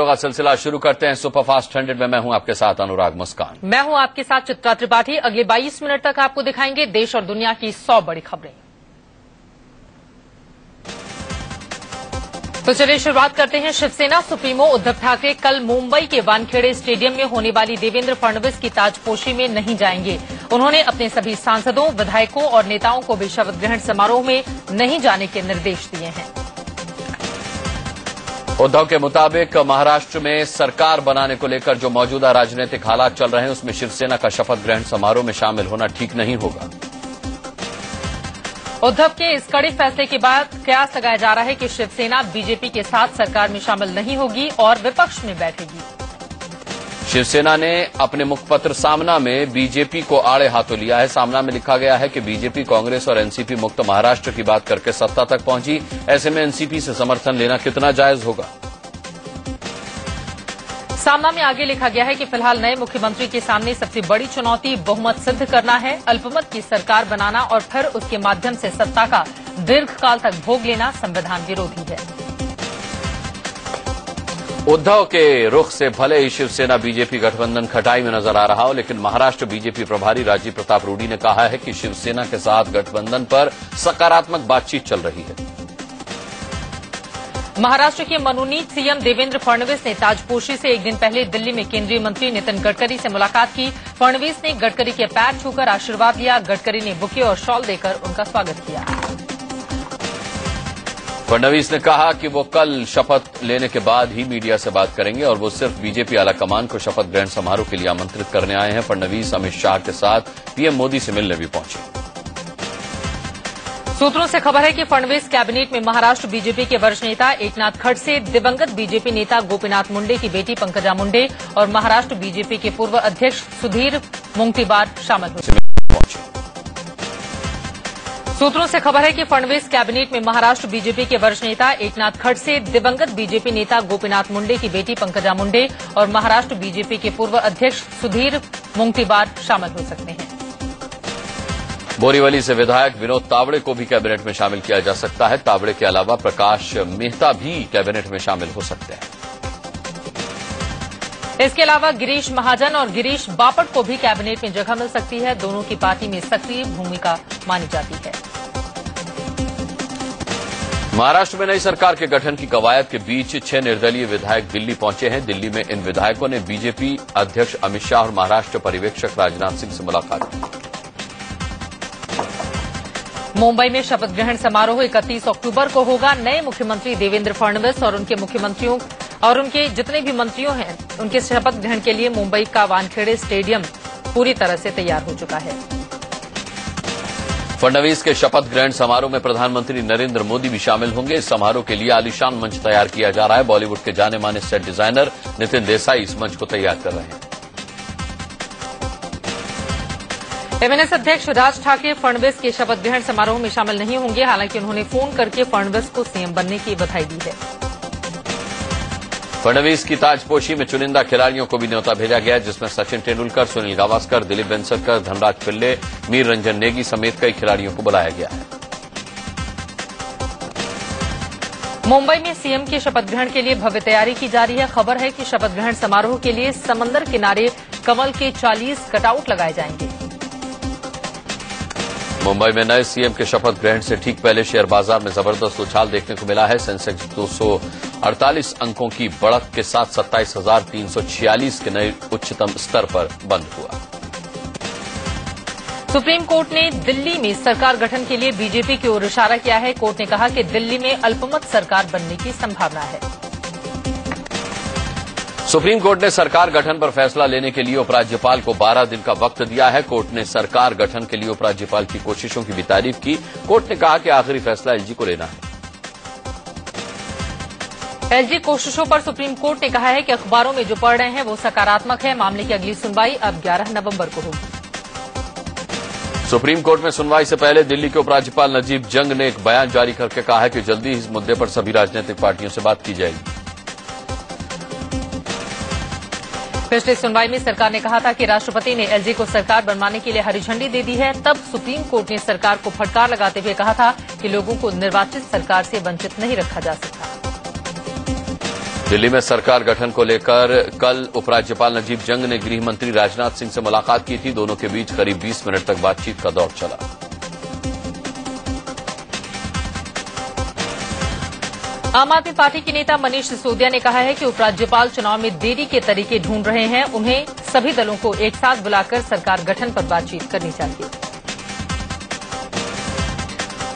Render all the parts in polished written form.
खबरों का सिलसिला शुरू करते हैं सुपरफास्ट 100 में। मैं हूं आपके साथ अनुराग मुस्कान। मैं हूं आपके साथ चित्रा त्रिपाठी। अगले 22 मिनट तक आपको दिखाएंगे देश और दुनिया की 100 बड़ी खबरें। तो चलिए शुरुआत करते हैं। शिवसेना सुप्रीमो उद्धव ठाकरे कल मुंबई के वानखेड़े स्टेडियम में होने वाली देवेंद्र फडणवीस की ताजपोशी में नहीं जाएंगे। उन्होंने अपने सभी सांसदों, विधायकों और नेताओं को भी शपथ ग्रहण समारोह में नहीं जाने के निर्देश दिए हैं। उद्धव के मुताबिक महाराष्ट्र में सरकार बनाने को लेकर जो मौजूदा राजनीतिक हालात चल रहे हैं उसमें शिवसेना का शपथ ग्रहण समारोह में शामिल होना ठीक नहीं होगा। उद्धव के इस कड़े फैसले के बाद कयास लगाया जा रहा है कि शिवसेना बीजेपी के साथ सरकार में शामिल नहीं होगी और विपक्ष में बैठेगी। शिवसेना ने अपने मुखपत्र सामना में बीजेपी को आड़े हाथों लिया है। सामना में लिखा गया है कि बीजेपी कांग्रेस और एनसीपी मुक्त महाराष्ट्र की बात करके सत्ता तक पहुंची। ऐसे में एनसीपी से समर्थन लेना कितना जायज होगा। सामना में आगे लिखा गया है कि फिलहाल नए मुख्यमंत्री के सामने सबसे बड़ी चुनौती बहुमत सिद्ध करना है। अल्पमत की सरकार बनाना और फिर उसके माध्यम से सत्ता का दीर्घकाल तक भोग लेना संविधान विरोधी है। उद्धव के रुख से भले ही शिवसेना बीजेपी गठबंधन खटाई में नजर आ रहा हो, लेकिन महाराष्ट्र बीजेपी प्रभारी राजीव प्रताप रूडी ने कहा है कि शिवसेना के साथ गठबंधन पर सकारात्मक बातचीत चल रही है। महाराष्ट्र के मनोनीत सीएम देवेंद्र फडणवीस ने ताजपोशी से एक दिन पहले दिल्ली में केंद्रीय मंत्री नितिन गडकरी से मुलाकात की। फडणवीस ने गडकरी के पैर छूकर आशीर्वाद लिया। गडकरी ने बुके और शॉल देकर उनका स्वागत किया। फडणवीस ने कहा कि वो कल शपथ लेने के बाद ही मीडिया से बात करेंगे और वो सिर्फ बीजेपी आलाकमान को शपथ ग्रहण समारोह के लिए आमंत्रित करने आए हैं। फडणवीस अमित शाह के साथ पीएम मोदी से मिलने भी पहुंचे। सूत्रों से खबर है कि फडणवीस कैबिनेट में महाराष्ट्र बीजेपी के वरिष्ठ नेता एकनाथ खडसे, दिवंगत बीजेपी नेता गोपीनाथ मुंडे की बेटी पंकजा मुंडे और महाराष्ट्र बीजेपी के पूर्व अध्यक्ष सुधीर मुंगतीवार शामिल हुए। सूत्रों से खबर है कि फडणवीस कैबिनेट में महाराष्ट्र बीजेपी के वरिष्ठ नेता एकनाथ खडसे, दिवंगत बीजेपी नेता गोपीनाथ मुंडे की बेटी पंकजा मुंडे और महाराष्ट्र बीजेपी के पूर्व अध्यक्ष सुधीर मुंगतीवार शामिल हो सकते हैं। बोरीवली से विधायक विनोद तावड़े को भी कैबिनेट में शामिल किया जा सकता है। तावड़े के अलावा प्रकाश मेहता भी कैबिनेट में शामिल हो सकते हैं। इसके अलावा गिरीश महाजन और गिरीश बापट को भी कैबिनेट में जगह मिल सकती है। दोनों की पार्टी में सक्रिय भूमिका मानी जाती है। महाराष्ट्र में नई सरकार के गठन की कवायद के बीच 6 निर्दलीय विधायक दिल्ली पहुंचे हैं। दिल्ली में इन विधायकों ने बीजेपी अध्यक्ष अमित शाह और महाराष्ट्र पर्यवेक्षक राजनाथ सिंह से मुलाकात की। मुंबई में शपथ ग्रहण समारोह 31 अक्टूबर को होगा। नए मुख्यमंत्री देवेंद्र फडणवीस और उनके मुख्यमंत्रियों और उनके जितने भी मंत्रियों हैं उनके शपथ ग्रहण के लिए मुंबई का वानखेड़े स्टेडियम पूरी तरह से तैयार हो चुका है। फडणवीस के शपथ ग्रहण समारोह में प्रधानमंत्री नरेंद्र मोदी भी शामिल होंगे। इस समारोह के लिए आलीशान मंच तैयार किया जा रहा है। बॉलीवुड के जाने माने सेट डिजाइनर नितिन देसाई इस मंच को तैयार कर रहे हैं। एमएनएस अध्यक्ष राज ठाकरे फडणवीस के शपथ ग्रहण समारोह में शामिल नहीं होंगे। हालांकि उन्होंने फोन करके फडणवीस को सीएम बनने की बधाई दी है। फडणवीस की ताजपोशी में चुनिंदा खिलाड़ियों को भी न्योता भेजा गया है, जिसमें सचिन तेंदुलकर, सुनील गावस्कर, दिलीप वेंगसरकर, धनराज पिल्ले, मीर रंजन नेगी समेत कई खिलाड़ियों को बुलाया गया है। मुंबई में सीएम के शपथ ग्रहण के लिए भव्य तैयारी की जा रही है। खबर है कि शपथ ग्रहण समारोह के लिए समंदर किनारे कमल के 40 कटआउट लगाए जाएंगे। मुंबई में नए सीएम के शपथ ग्रहण से ठीक पहले शेयर बाजार में जबरदस्त उछाल देखने को मिला है। सेंसेक्स 248 अंकों की बढ़त के साथ 27,346 के नए उच्चतम स्तर पर बंद हुआ। सुप्रीम कोर्ट ने दिल्ली में सरकार गठन के लिए बीजेपी की ओर इशारा किया है। कोर्ट ने कहा कि दिल्ली में अल्पमत सरकार बनने की संभावना है। सुप्रीम कोर्ट ने सरकार गठन पर फैसला लेने के लिए उपराज्यपाल को 12 दिन का वक्त दिया है। कोर्ट ने सरकार गठन के लिए उपराज्यपाल की कोशिशों की भी तारीफ की। कोर्ट ने कहा कि आखिरी फैसला एलजी को लेना है। एलजी कोशिशों पर सुप्रीम कोर्ट ने कहा है कि अखबारों में जो पढ़ रहे हैं वो सकारात्मक है। मामले की अगली सुनवाई अब 11 नवंबर को होगी। सुप्रीम कोर्ट में सुनवाई से पहले दिल्ली के उपराज्यपाल नजीब जंग ने एक बयान जारी करके कहा है कि जल्दी इस मुद्दे पर सभी राजनीतिक पार्टियों से बात की जाएगी। पिछली सुनवाई में सरकार ने कहा था कि राष्ट्रपति ने एलजी को सरकार बनवाने के लिए हरी झंडी दे दी है। तब सुप्रीम कोर्ट ने सरकार को फटकार लगाते हुए कहा था कि लोगों को निर्वाचित सरकार से वंचित नहीं रखा जा सकता। दिल्ली में सरकार गठन को लेकर कल उपराज्यपाल नजीब जंग ने गृह मंत्री राजनाथ सिंह से मुलाकात की थी। दोनों के बीच करीब 20 मिनट तक बातचीत का दौर चला। आम आदमी पार्टी के नेता मनीष सिसोदिया ने कहा है कि उपराज्यपाल चुनाव में देरी के तरीके ढूंढ रहे हैं। उन्हें सभी दलों को एक साथ बुलाकर सरकार गठन पर बातचीत करनी चाहिए।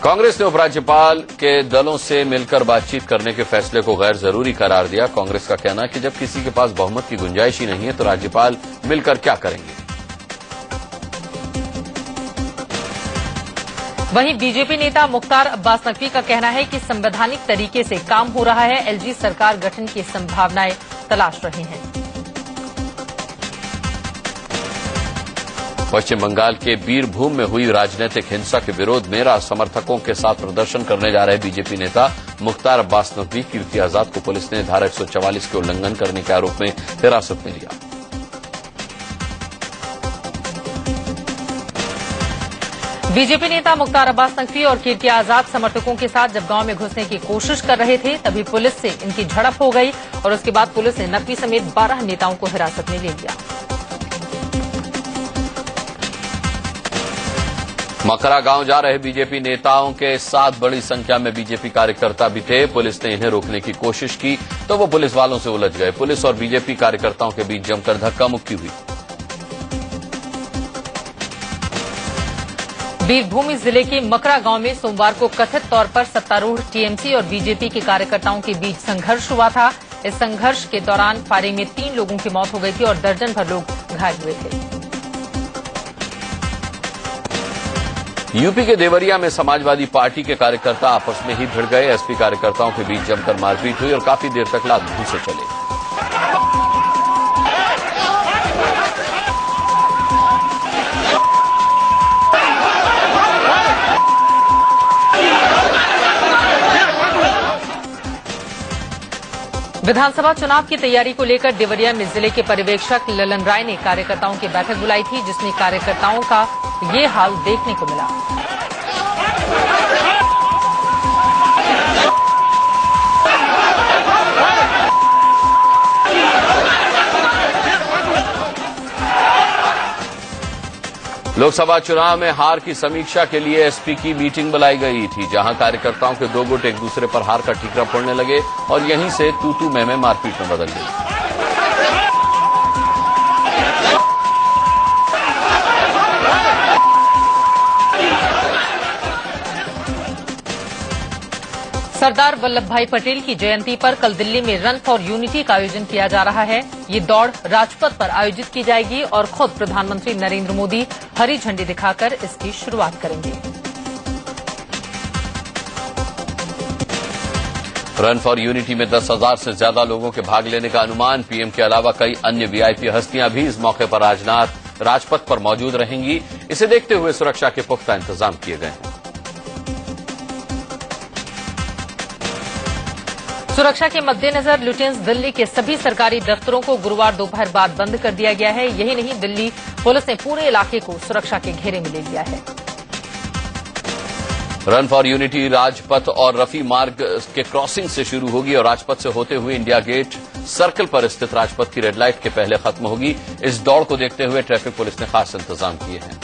कांग्रेस ने उपराज्यपाल के दलों से मिलकर बातचीत करने के फैसले को गैर जरूरी करार दिया। कांग्रेस का कहना है कि जब किसी के पास बहुमत की गुंजाइश ही नहीं है तो राज्यपाल मिलकर क्या करेंगे। वहीं बीजेपी नेता मुख्तार अब्बास नकवी का कहना है कि संवैधानिक तरीके से काम हो रहा है। एलजी सरकार गठन की संभावनाएं तलाश रहे हैं। पश्चिम बंगाल के बीरभूम में हुई राजनीतिक हिंसा के विरोध में समर्थकों के साथ प्रदर्शन करने जा रहे बीजेपी नेता मुख्तार अब्बास नकवी कीर्ति आजाद को पुलिस ने धारा 144 के उल्लंघन करने के आरोप में हिरासत में लिया। बीजेपी नेता मुख्तार अब्बास नकवी और कीर्ति आजाद समर्थकों के साथ जब गांव में घुसने की कोशिश कर रहे थे तभी पुलिस से इनकी झड़प हो गई और उसके बाद पुलिस ने नकवी समेत 12 नेताओं को हिरासत में ले लिया। मकरा गांव जा रहे बीजेपी नेताओं के साथ बड़ी संख्या में बीजेपी कार्यकर्ता भी थे। पुलिस ने इन्हें रोकने की कोशिश की तो वो पुलिस वालों से उलझ गए। पुलिस और बीजेपी कार्यकर्ताओं के बीच जमकर धक्का मुक्की हुई। बीरभूम जिले के मकरा गांव में सोमवार को कथित तौर पर सत्तारूढ़ टीएमसी और बीजेपी के कार्यकर्ताओं के बीच संघर्ष हुआ था। इस संघर्ष के दौरान फायरिंग में 3 लोगों की मौत हो गई थी और दर्जन भर लोग घायल हुए थे। यूपी के देवरिया में समाजवादी पार्टी के कार्यकर्ता आपस में ही भिड़ गए। एसपी कार्यकर्ताओं के बीच जमकर मारपीट हुई और काफी देर तक लात घूंसे चले। विधानसभा चुनाव की तैयारी को लेकर देवरिया में जिले के पर्यवेक्षक ललन राय ने कार्यकर्ताओं की बैठक बुलाई थी, जिसमें कार्यकर्ताओं का ये हाल देखने को मिला। लोकसभा चुनाव में हार की समीक्षा के लिए एसपी की मीटिंग बुलाई गई थी, जहां कार्यकर्ताओं के 2 गुट एक दूसरे पर हार का ठीकरा फोड़ने लगे और यहीं से तू मैं मारपीट में बदल गई। सरदार वल्लभ भाई पटेल की जयंती पर कल दिल्ली में रन फॉर यूनिटी का आयोजन किया जा रहा है। ये दौड़ राजपथ पर आयोजित की जाएगी और खुद प्रधानमंत्री नरेंद्र मोदी हरी झंडी दिखाकर इसकी शुरुआत करेंगे। रन फॉर यूनिटी में 10,000 से ज्यादा लोगों के भाग लेने का अनुमान। पीएम के अलावा कई अन्य वीआईपी हस्तियां भी इस मौके पर राजपथ पर मौजूद रहेंगी। इसे देखते हुए सुरक्षा के पुख्ता इंतजाम किए गए हैं। सुरक्षा के मद्देनजर लुटेंस दिल्ली के सभी सरकारी दफ्तरों को गुरुवार दोपहर बाद बंद कर दिया गया है। यही नहीं, दिल्ली पुलिस ने पूरे इलाके को सुरक्षा के घेरे में ले लिया है। रन फॉर यूनिटी राजपथ और रफी मार्ग के क्रॉसिंग से शुरू होगी और राजपथ से होते हुए इंडिया गेट सर्कल पर स्थित राजपथ की रेड लाइट के पहले खत्म होगी। इस दौड़ को देखते हुए ट्रैफिक पुलिस ने खास इंतजाम किए हैं।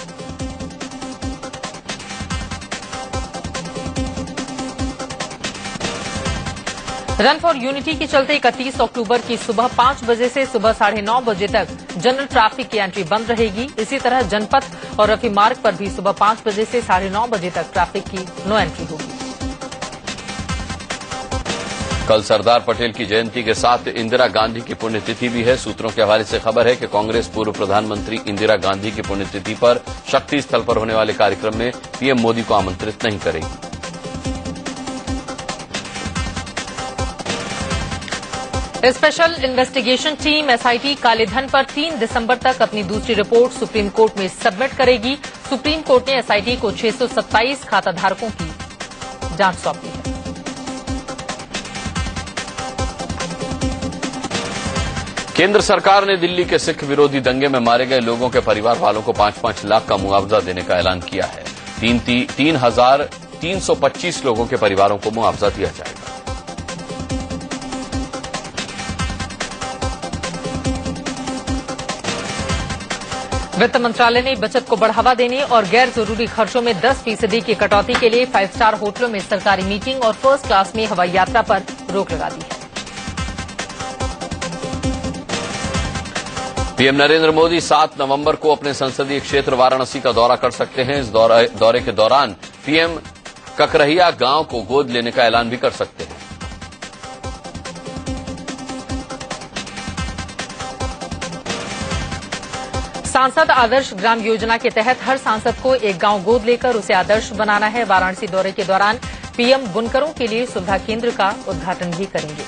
रन फॉर यूनिटी के चलते 31 अक्टूबर की सुबह 5 बजे से सुबह 9:30 बजे तक जनरल ट्रैफिक की एंट्री बंद रहेगी। इसी तरह जनपथ और रफी मार्ग पर भी सुबह 5 बजे से 9:30 बजे तक ट्रैफिक की नो एंट्री होगी। कल सरदार पटेल की जयंती के साथ इंदिरा गांधी की पुण्यतिथि भी है। सूत्रों के हवाले से खबर है कि कांग्रेस पूर्व प्रधानमंत्री इंदिरा गांधी की पुण्यतिथि पर शक्ति स्थल पर होने वाले कार्यक्रम में पीएम मोदी को आमंत्रित नहीं करेगी। स्पेशल इन्वेस्टिगेशन टीम एसआईटी कालेधन पर 3 दिसंबर तक अपनी दूसरी रिपोर्ट सुप्रीम कोर्ट में सबमिट करेगी। सुप्रीम कोर्ट ने एसआईटी को 627 खाताधारकों की जांच सौंपी है। केंद्र सरकार ने दिल्ली के सिख विरोधी दंगे में मारे गए लोगों के परिवार वालों को 5-5 लाख का मुआवजा देने का ऐलान किया है। 3,325 लोगों के परिवारों को मुआवजा दिया जाएगा। वित्त मंत्रालय ने बचत को बढ़ावा देने और गैर जरूरी खर्चों में 10% की कटौती के लिए 5 स्टार होटलों में सरकारी मीटिंग और फर्स्ट क्लास में हवाई यात्रा पर रोक लगा दी है। पीएम नरेंद्र मोदी 7 नवंबर को अपने संसदीय क्षेत्र वाराणसी का दौरा कर सकते हैं। इस दौरे के दौरान पीएम ककरहिया गांव को गोद लेने का ऐलान भी कर सकते हैं। सांसद आदर्श ग्राम योजना के तहत हर सांसद को एक गांव गोद लेकर उसे आदर्श बनाना है। वाराणसी दौरे के दौरान पीएम बुनकरों के लिए सुविधा केंद्र का उद्घाटन भी करेंगे।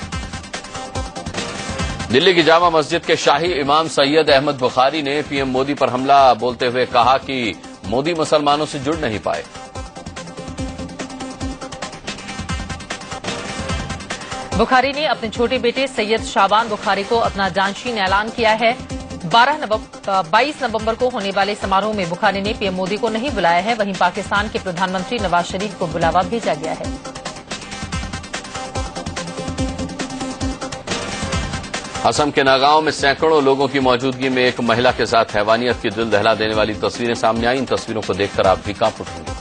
दिल्ली की जामा मस्जिद के शाही इमाम सैयद अहमद बुखारी ने पीएम मोदी पर हमला बोलते हुए कहा कि मोदी मुसलमानों से जुड़ नहीं पाए। बुखारी ने अपने छोटे बेटे सैयद शाबान बुखारी को अपना जानशीन ऐलान किया है। 22 नवंबर को होने वाले समारोह में बुखारी ने पीएम मोदी को नहीं बुलाया है। वहीं पाकिस्तान के प्रधानमंत्री नवाज शरीफ को बुलावा भेजा गया है। असम के नागांव में सैकड़ों लोगों की मौजूदगी में एक महिला के साथ हैवानियत की दिल दहला देने वाली तस्वीरें सामने आई। इन तस्वीरों को देखकर आप भी कांप उठेंगे।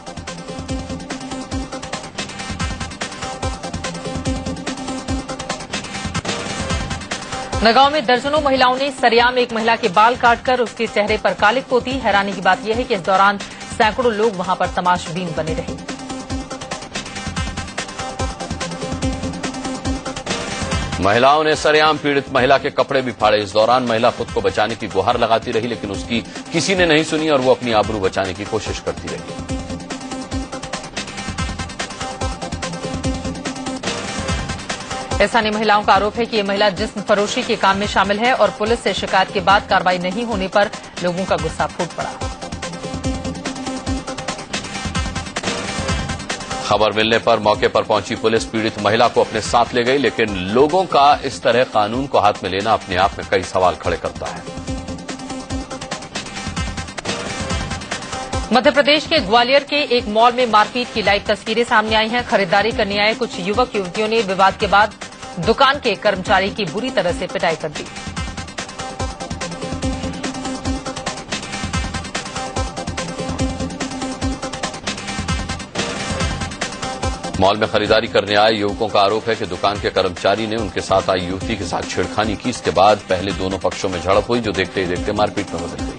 नगांव में दर्जनों महिलाओं ने सरेआम एक महिला के बाल काटकर उसके चेहरे पर कालिक पोती। हैरानी की बात यह है कि इस दौरान सैकड़ों लोग वहां पर तमाशबीन बने रहे। महिलाओं ने सरेआम पीड़ित महिला के कपड़े भी फाड़े। इस दौरान महिला खुद को बचाने की गुहार लगाती रही, लेकिन उसकी किसी ने नहीं सुनी और वो अपनी आबरू बचाने की कोशिश करती रही। स्थानीय महिलाओं का आरोप है कि ये महिला जिस्म फरोशी के काम में शामिल है और पुलिस से शिकायत के बाद कार्रवाई नहीं होने पर लोगों का गुस्सा फूट पड़ा। खबर मिलने पर मौके पर पहुंची पुलिस पीड़ित महिला को अपने साथ ले गई, लेकिन लोगों का इस तरह कानून को हाथ में लेना अपने आप में कई सवाल खड़े करता है। मध्य प्रदेश के ग्वालियर के एक मॉल में मारपीट की लाइव तस्वीरें सामने आई हैं। खरीदारी करने आए कुछ युवक युवतियों ने विवाद के बाद दुकान के कर्मचारी की बुरी तरह से पिटाई कर दी। मॉल में खरीदारी करने आए युवकों का आरोप है कि दुकान के कर्मचारी ने उनके साथ आई युवती के साथ छेड़खानी की। इसके बाद पहले दोनों पक्षों में झड़प हुई, जो देखते ही देखते मारपीट में बदल गई।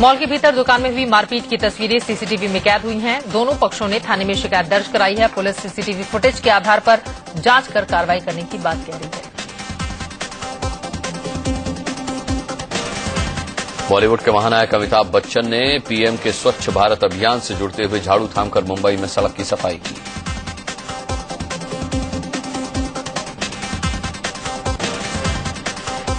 मॉल के भीतर दुकान में हुई मारपीट की तस्वीरें सीसीटीवी में कैद हुई हैं। दोनों पक्षों ने थाने में शिकायत दर्ज कराई है। पुलिस सीसीटीवी फुटेज के आधार पर जांच कर कार्रवाई करने की बात कह रही है। बॉलीवुड के महानायक अमिताभ बच्चन ने पीएम के स्वच्छ भारत अभियान से जुड़ते हुए झाड़ू थामकर मुंबई में सड़क की सफाई की।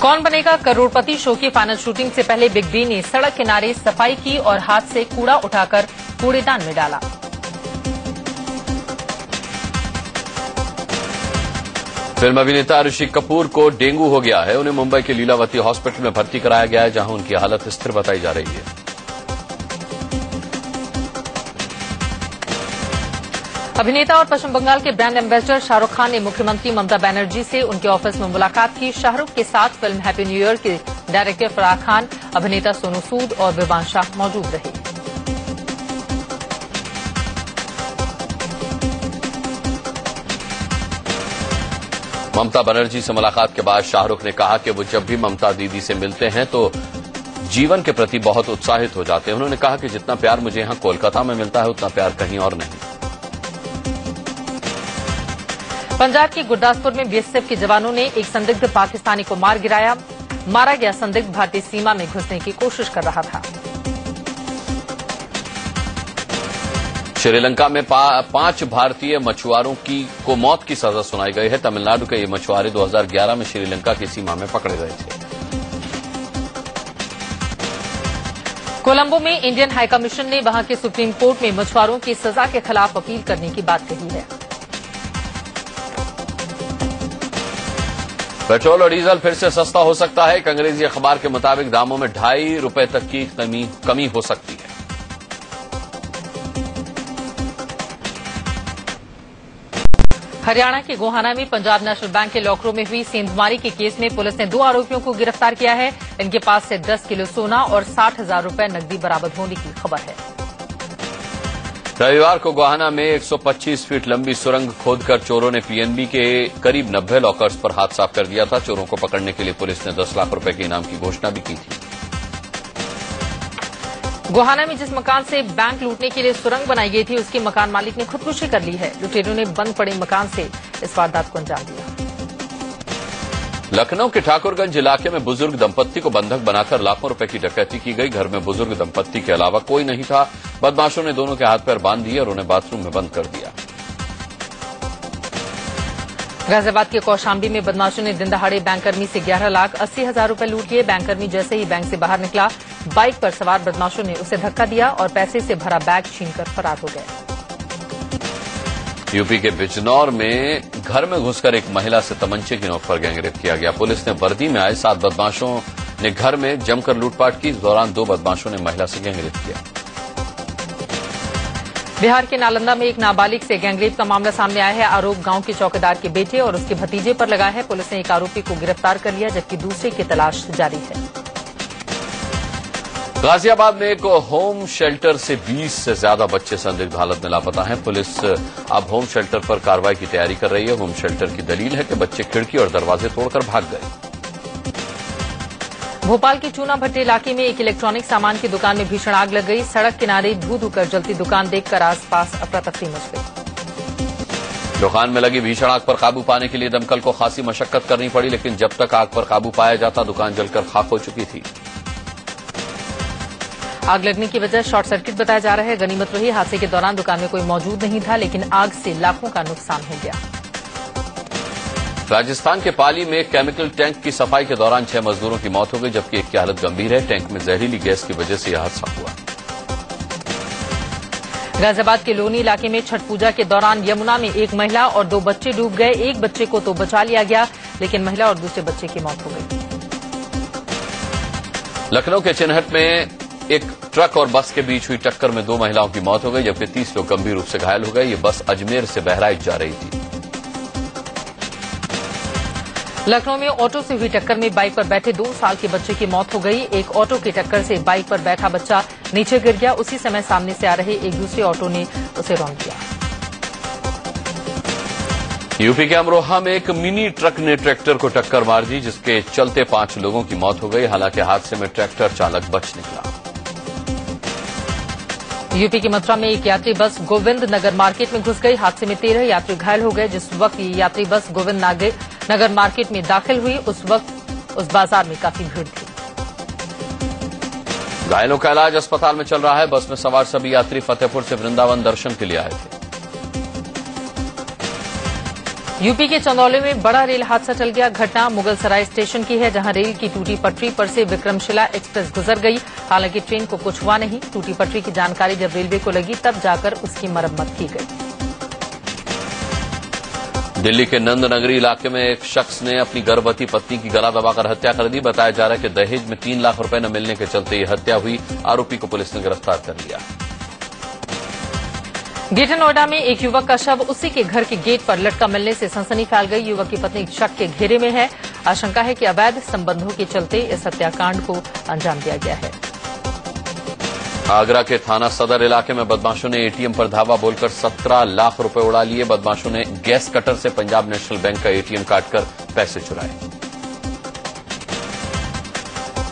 कौन बनेगा करोड़पति शो की फाइनल शूटिंग से पहले बिग बी ने सड़क किनारे सफाई की और हाथ से कूड़ा उठाकर कूड़ेदान में डाला। फिल्म अभिनेता ऋषि कपूर को डेंगू हो गया है। उन्हें मुंबई के लीलावती हॉस्पिटल में भर्ती कराया गया है, जहां उनकी हालत स्थिर बताई जा रही है। अभिनेता और पश्चिम बंगाल के ब्रांड एम्बेसडर शाहरुख खान ने मुख्यमंत्री ममता बनर्जी से उनके ऑफिस में मुलाकात की। शाहरुख के साथ फिल्म हैप्पी न्यू ईयर के डायरेक्टर फराह खान, अभिनेता सोनू सूद और विवान शाह मौजूद रहे। ममता बनर्जी से मुलाकात के बाद शाहरुख ने कहा कि वो जब भी ममता दीदी से मिलते हैं तो जीवन के प्रति बहुत उत्साहित हो जाते हैं। उन्होंने कहा कि जितना प्यार मुझे यहां कोलकाता में मिलता है उतना प्यार कहीं और नहीं। पंजाब के गुरदासपुर में बीएसएफ के जवानों ने एक संदिग्ध पाकिस्तानी को मार गिराया। मारा गया संदिग्ध भारतीय सीमा में घुसने की कोशिश कर रहा था। श्रीलंका में 5 भारतीय मछुआरों को मौत की सजा सुनाई गई है। तमिलनाडु के ये मछुआरे 2011 में श्रीलंका की सीमा में पकड़े गए थे। कोलंबो में इंडियन हाईकमीशन ने वहां के सुप्रीम कोर्ट में मछुआरों की सजा के खिलाफ अपील करने की बात कही है। पेट्रोल और डीजल फिर से सस्ता हो सकता है। एक अंग्रेजी अखबार के मुताबिक दामों में ₹2.50 तक की कमी हो सकती है। हरियाणा के गोहाना में पंजाब नेशनल बैंक के लॉकरों में हुई सेंधमारी के केस में पुलिस ने 2 आरोपियों को गिरफ्तार किया है। इनके पास से 10 किलो सोना और 60,000 रुपए नकदी बरामद होने की खबर है। रविवार को गोहाना में 125 फीट लंबी सुरंग खोदकर चोरों ने पीएनबी के करीब 90 लॉकर्स पर हाथ साफ कर दिया था। चोरों को पकड़ने के लिए पुलिस ने 10 लाख रुपए के इनाम की घोषणा भी की थी। गोहाना में जिस मकान से बैंक लूटने के लिए सुरंग बनाई गई थी, उसके मकान मालिक ने खुदकुशी कर ली है। लुटेरों ने बंद पड़े मकान से इस वारदात को अंजाम दिया। लखनऊ के ठाकुरगंज इलाके में बुजुर्ग दंपत्ति को बंधक बनाकर लाखों रुपए की डकैती की गई। घर में बुजुर्ग दंपत्ति के अलावा कोई नहीं था। बदमाशों ने दोनों के हाथ पैर बांध दिए और उन्हें बाथरूम में बंद कर दिया। गाजियाबाद के कौशाम्बी में बदमाशों ने दिन दहाड़े बैंककर्मी से 11,80,000 रुपए लूट लिए। बैंककर्मी जैसे ही बैंक से बाहर निकला, बाइक पर सवार बदमाशों ने उसे धक्का दिया और पैसे से भरा बैग छीनकर फरार हो गए। यूपी के बिजनौर में घर में घुसकर एक महिला से तमंचे की नोक पर गैंगरेप किया गया। पुलिस ने वर्दी में आए 7 बदमाशों ने घर में जमकर लूटपाट की। इस दौरान 2 बदमाशों ने महिला से गैंगरेप किया। बिहार के नालंदा में एक नाबालिग से गैंगरेप का मामला सामने आया है। आरोप गांव के चौकीदार के बेटे और उसके भतीजे पर लगा है। पुलिस ने एक आरोपी को गिरफ्तार कर लिया, जबकि दूसरे की तलाश जारी है। गाजियाबाद में एक होम शेल्टर से 20 से ज्यादा बच्चे संदिग्ध हालत में लापता हैं। पुलिस अब होम शेल्टर पर कार्रवाई की तैयारी कर रही है। होम शेल्टर की दलील है कि बच्चे खिड़की और दरवाजे तोड़कर भाग गए। भोपाल के चूना भट्टे इलाके में एक इलेक्ट्रॉनिक सामान की दुकान में भीषण आग लग गई। सड़क किनारे धू धू कर जलती दुकान देखकर आसपास अफरा-तफरी मच गई। दुकान में लगी भीषण आग पर काबू पाने के लिए दमकल को खासी मशक्कत करनी पड़ी, लेकिन जब तक आग पर काबू पाया जाता, दुकान जलकर खाक हो चुकी थी। आग लगने की वजह शॉर्ट सर्किट बताया जा रहा है। गनीमत रही हादसे के दौरान दुकान में कोई मौजूद नहीं था, लेकिन आग से लाखों का नुकसान हो गया। राजस्थान के पाली में केमिकल टैंक की सफाई के दौरान 6 मजदूरों की मौत हो गई, जबकि एक की हालत गंभीर है। टैंक में जहरीली गैस की वजह से यह हादसा हुआ। गाजियाबाद के लोनी इलाके में छठ पूजा के दौरान यमुना में एक महिला और 2 बच्चे डूब गए। एक बच्चे को तो बचा लिया गया, लेकिन महिला और दूसरे बच्चे की मौत हो गई। लखनऊ के चिनहट में एक ट्रक और बस के बीच हुई टक्कर में 2 महिलाओं की मौत हो गई, जबकि 30 लोग गंभीर रूप से घायल हो गए। ये बस अजमेर से बहराइच जा रही थी। लखनऊ में ऑटो से हुई टक्कर में बाइक पर बैठे 2 साल के बच्चे की मौत हो गई। एक ऑटो की टक्कर से बाइक पर बैठा बच्चा नीचे गिर गया। उसी समय सामने से आ रहे एक दूसरे ऑटो ने उसे रौंद दिया। यूपी के अमरोहा में एक मिनी ट्रक ने ट्रैक्टर को टक्कर मार दी, जिसके चलते 5 लोगों की मौत हो गई। हालांकि हादसे में ट्रैक्टर चालक बच निकला। यूपी के मथुरा में एक यात्री बस गोविंद नगर मार्केट में घुस गई। हादसे में 13 यात्री घायल हो गए। जिस वक्त ये यात्री बस गोविंद नगर मार्केट में दाखिल हुई, उस वक्त उस बाजार में काफी भीड़ थी। घायलों का इलाज अस्पताल में चल रहा है। बस में सवार सभी यात्री फतेहपुर से वृंदावन दर्शन के लिए आए थे। यूपी के चंदौली में बड़ा रेल हादसा चल गया। घटना मुगलसराय स्टेशन की है, जहां रेल की टूटी पटरी पर से विक्रमशिला एक्सप्रेस गुजर गई। हालांकि ट्रेन को कुछ हुआ नहीं। टूटी पटरी की जानकारी जब रेलवे को लगी, तब जाकर उसकी मरम्मत की गई। दिल्ली के नंदनगरी इलाके में एक शख्स ने अपनी गर्भवती पत्नी की गला दबाकर हत्या कर दी। बताया जा रहा है कि दहेज में 3 लाख रुपए न मिलने के चलते यह हत्या हुई। आरोपी को पुलिस ने गिरफ्तार कर लिया। ग्रेटर नोएडा में एक युवक का शव उसी के घर के गेट पर लटका मिलने से सनसनी फैल गई। युवक की पत्नी शक के घेरे में है। आशंका है कि अवैध संबंधों के चलते इस हत्याकांड को अंजाम दिया गया है। आगरा के थाना सदर इलाके में बदमाशों ने एटीएम पर धावा बोलकर 17 लाख रुपए उड़ा लिए। बदमाशों ने गैस कटर से पंजाब नेशनल बैंक का एटीएम काटकर पैसे चुराए।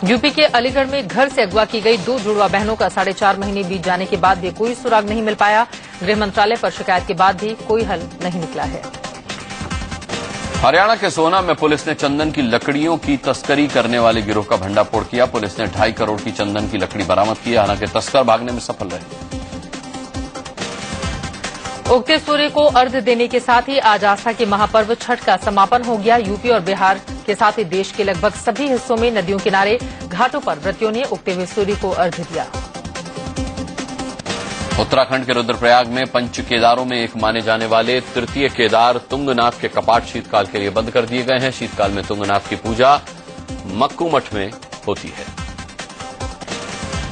यूपी के अलीगढ़ में घर से अगवा की गई 2 जुड़वा बहनों का 4.5 महीने बीत जाने के बाद भी कोई सुराग नहीं मिल पाया। गृह मंत्रालय पर शिकायत के बाद भी कोई हल नहीं निकला है। हरियाणा के सोहना में पुलिस ने चंदन की लकड़ियों की तस्करी करने वाले गिरोह का भंडाफोड़ किया। पुलिस ने 2.5 करोड़ की चंदन की लकड़ी बरामद की। हालांकि तस्कर भागने में सफल रहे। उगते सूर्य को अर्घ्य देने के साथ ही आज आस्था के महापर्व छठ का समापन हो गया। यूपी और बिहार के साथ ही देश के लगभग सभी हिस्सों में नदियों किनारे घाटों पर व्रतियों ने उगते हुए सूर्य को अर्घ्य दिया। उत्तराखंड के रुद्रप्रयाग में पंच केदारों में एक माने जाने वाले तृतीय केदार तुंगनाथ के कपाट शीतकाल के लिए बंद कर दिए गए हैं। शीतकाल में तुंगनाथ की पूजा मक्कू मठ में होती है।